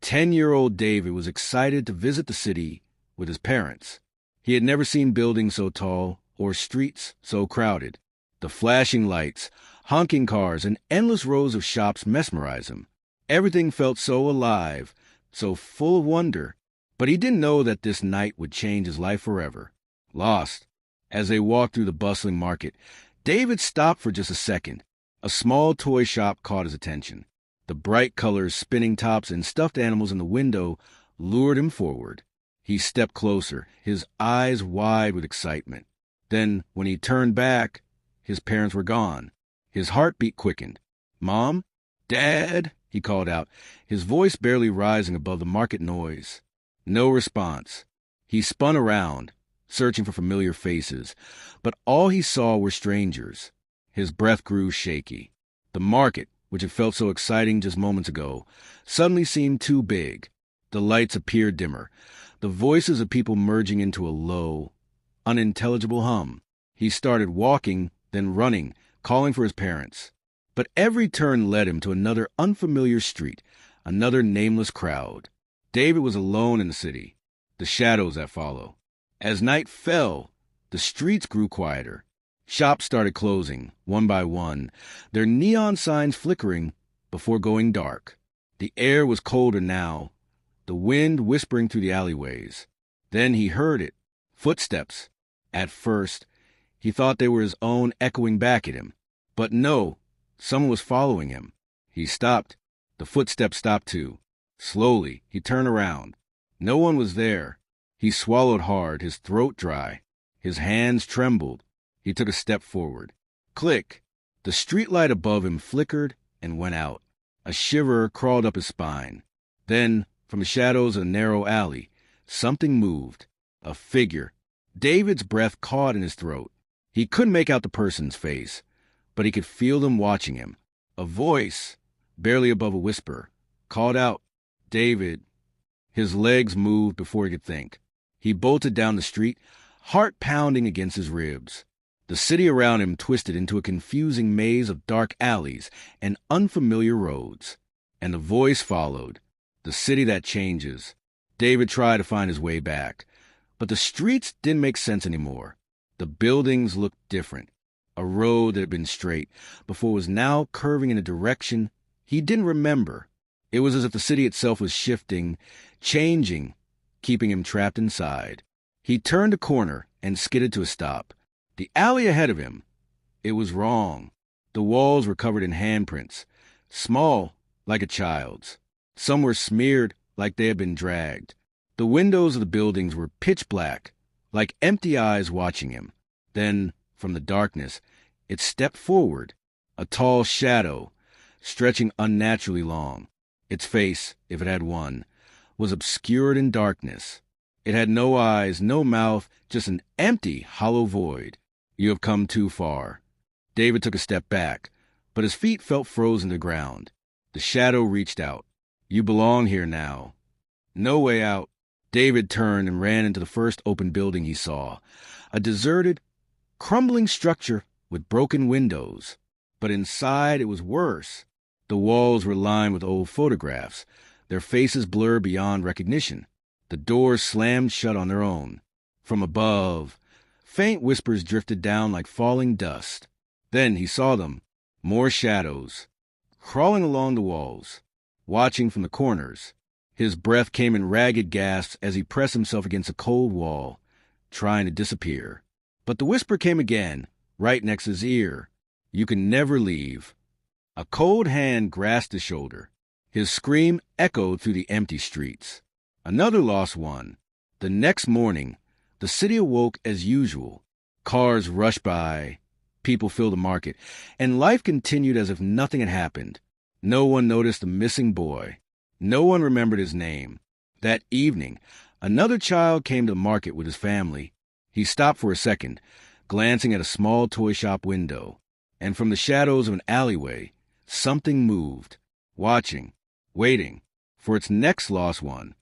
10-year-old David was excited to visit the city with his parents. He had never seen buildings so tall or streets so crowded. The flashing lights, honking cars, and endless rows of shops mesmerized him. Everything felt so alive, so full of wonder. But he didn't know that this night would change his life forever. Lost. As they walked through the bustling market, David stopped for just a second. A small toy shop caught his attention. The bright colors, spinning tops, and stuffed animals in the window lured him forward. He stepped closer, his eyes wide with excitement. Then, when he turned back, his parents were gone. His heartbeat quickened. "Mom? Dad?" he called out, his voice barely rising above the market noise. No response. He spun around, searching for familiar faces, but all he saw were strangers. His breath grew shaky. The market, which had felt so exciting just moments ago, suddenly seemed too big. The lights appeared dimmer, the voices of people merging into a low, unintelligible hum. He started walking, then running, calling for his parents. But every turn led him to another unfamiliar street, another nameless crowd. David was alone in the city, the shadows that follow. As night fell, the streets grew quieter. Shops started closing, one by one, their neon signs flickering before going dark. The air was colder now, the wind whispering through the alleyways. Then he heard it, footsteps. At first, he thought they were his own echoing back at him. But no, someone was following him. He stopped. The footsteps stopped too. Slowly, he turned around. No one was there. He swallowed hard, his throat dry. His hands trembled. He took a step forward. Click! The streetlight above him flickered and went out. A shiver crawled up his spine. Then, from the shadows of a narrow alley, something moved. A figure. David's breath caught in his throat. He couldn't make out the person's face, but he could feel them watching him. A voice, barely above a whisper, called out, "David." His legs moved before he could think. He bolted down the street, heart pounding against his ribs. The city around him twisted into a confusing maze of dark alleys and unfamiliar roads. And the voice followed. The city that changes. David tried to find his way back, but the streets didn't make sense anymore. The buildings looked different. A road that had been straight before was now curving in a direction he didn't remember. It was as if the city itself was shifting, changing, keeping him trapped inside. He turned a corner and skidded to a stop. The alley ahead of him. It was wrong. The walls were covered in handprints, small, like a child's. Some were smeared like they had been dragged. The windows of the buildings were pitch black, like empty eyes watching him. Then, from the darkness, it stepped forward, a tall shadow, stretching unnaturally long. Its face, if it had one, was obscured in darkness. It had no eyes, no mouth, just an empty, hollow void. "You have come too far." David took a step back, but his feet felt frozen to the ground. The shadow reached out. "You belong here now." No way out. David turned and ran into the first open building he saw, a deserted, crumbling structure with broken windows. But inside it was worse. The walls were lined with old photographs, their faces blurred beyond recognition. The doors slammed shut on their own. From above, faint whispers drifted down like falling dust. Then he saw them, more shadows, crawling along the walls, watching from the corners. His breath came in ragged gasps as he pressed himself against a cold wall, trying to disappear. But the whisper came again, right next to his ear. "You can never leave." A cold hand grasped his shoulder. His scream echoed through the empty streets. Another lost one. The next morning, the city awoke as usual. Cars rushed by, people filled the market, and life continued as if nothing had happened. No one noticed the missing boy. No one remembered his name. That evening, another child came to the market with his family. He stopped for a second, glancing at a small toy shop window. And from the shadows of an alleyway, something moved, watching, waiting for its next lost one.